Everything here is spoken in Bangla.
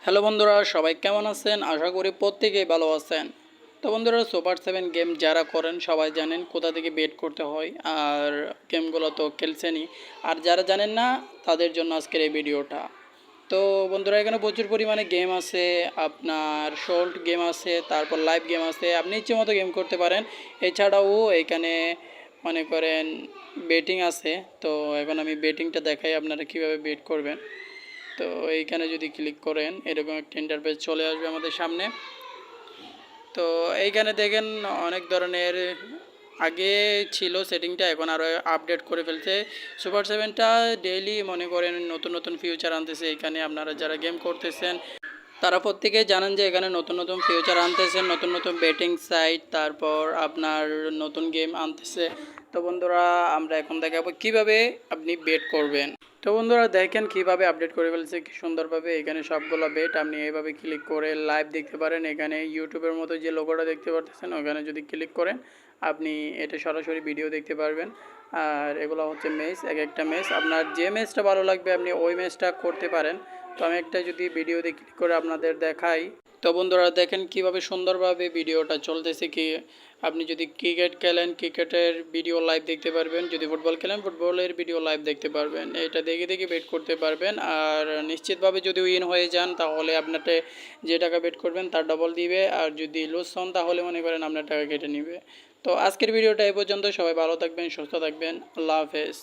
হ্যালো বন্ধুরা, সবাই কেমন আছেন? আশা করি প্রত্যেকেই ভালো আছেন। তো বন্ধুরা, সুপার 7 গেম যারা করেন সবাই জানেন কোথা থেকে বেট করতে হয়, আর গেমগুলো তো খেলছেনই। আর যারা জানেন না তাদের জন্য আজকের এই ভিডিওটা। তো বন্ধুরা, এখানে প্রচুর পরিমাণে গেম আছে, আপনার শর্ট গেম আছে, তারপর লাইভ গেম আছে, আপনি ইচ্ছে মতো গেম করতে পারেন। এছাড়াও এখানে মনে করেন বেটিং আছে। তো এখন আমি বেটিংটা দেখাই আপনারা কীভাবে বেট করবেন। তো এইখানে যদি ক্লিক করেন এরকম একটা ইন্টারফেস চলে আসবে আমাদের সামনে। তো এইখানে দেখেন অনেক ধরনের আগে ছিল সেটিংটা, এখন আরও আপডেট করে ফেলছে সুপার 7টা। ডেইলি মনে করেন নতুন নতুন ফিউচার আনতেছে। এখানে আপনারা যারা গেম করতেছেন তারা প্রত্যেকেই জানেন যে এখানে নতুন নতুন ফিউচার আনতেছে, নতুন নতুন বেটিং সাইট, তারপর আপনার নতুন গেম আনতেছে। তো বন্ধুরা, আমরা এখন দেখাবো কিভাবে আপনি বেট করবেন। তো বন্ধুরা, দেখেন কিভাবে আপডেট করে ফেলছে কি সুন্দরভাবে। এখানে সবগুলো বেট আপনি এইভাবে ক্লিক করে লাইভ দেখতে পারেন। এখানে ইউটিউবের মতো যে লোগোটা দেখতে পারতেছেন ওখানে যদি ক্লিক করেন আপনি এটা সরাসরি ভিডিও দেখতে পারবেন। আর এগুলো হচ্ছে ম্যাচ, এক একটা ম্যাচ আপনার যে ম্যাচটা ভালো লাগবে আপনি ওই ম্যাচটা করতে পারেন। তো আমি একটা যদি ভিডিওতে ক্লিক করে আপনাদের দেখাই। তো বন্ধুরা, দেখেন কিভাবে সুন্দরভাবে ভিডিওটা চলতেছে। কি আপনি যদি ক্রিকেট খেলেন ক্রিকেটের ভিডিও লাইভ দেখতে পারবেন, যদি ফুটবল খেলেন ফুটবলের ভিডিও লাইভ দেখতে পারবেন। এটা দেখে দেখে বেট করতে পারবেন। আর নিশ্চিতভাবে যদি উইন হয়ে যান তাহলে আপনাকে যে টাকা বেট করবেন তার ডবল দিবে, আর যদি লুজ হন তাহলে মনে করেন আপনার টাকা কেটে নেবে। তো আজকের ভিডিওটা এই পর্যন্ত। সবাই ভালো থাকবেন, সুস্থ থাকবেন। আল্লাহ হাফেজ।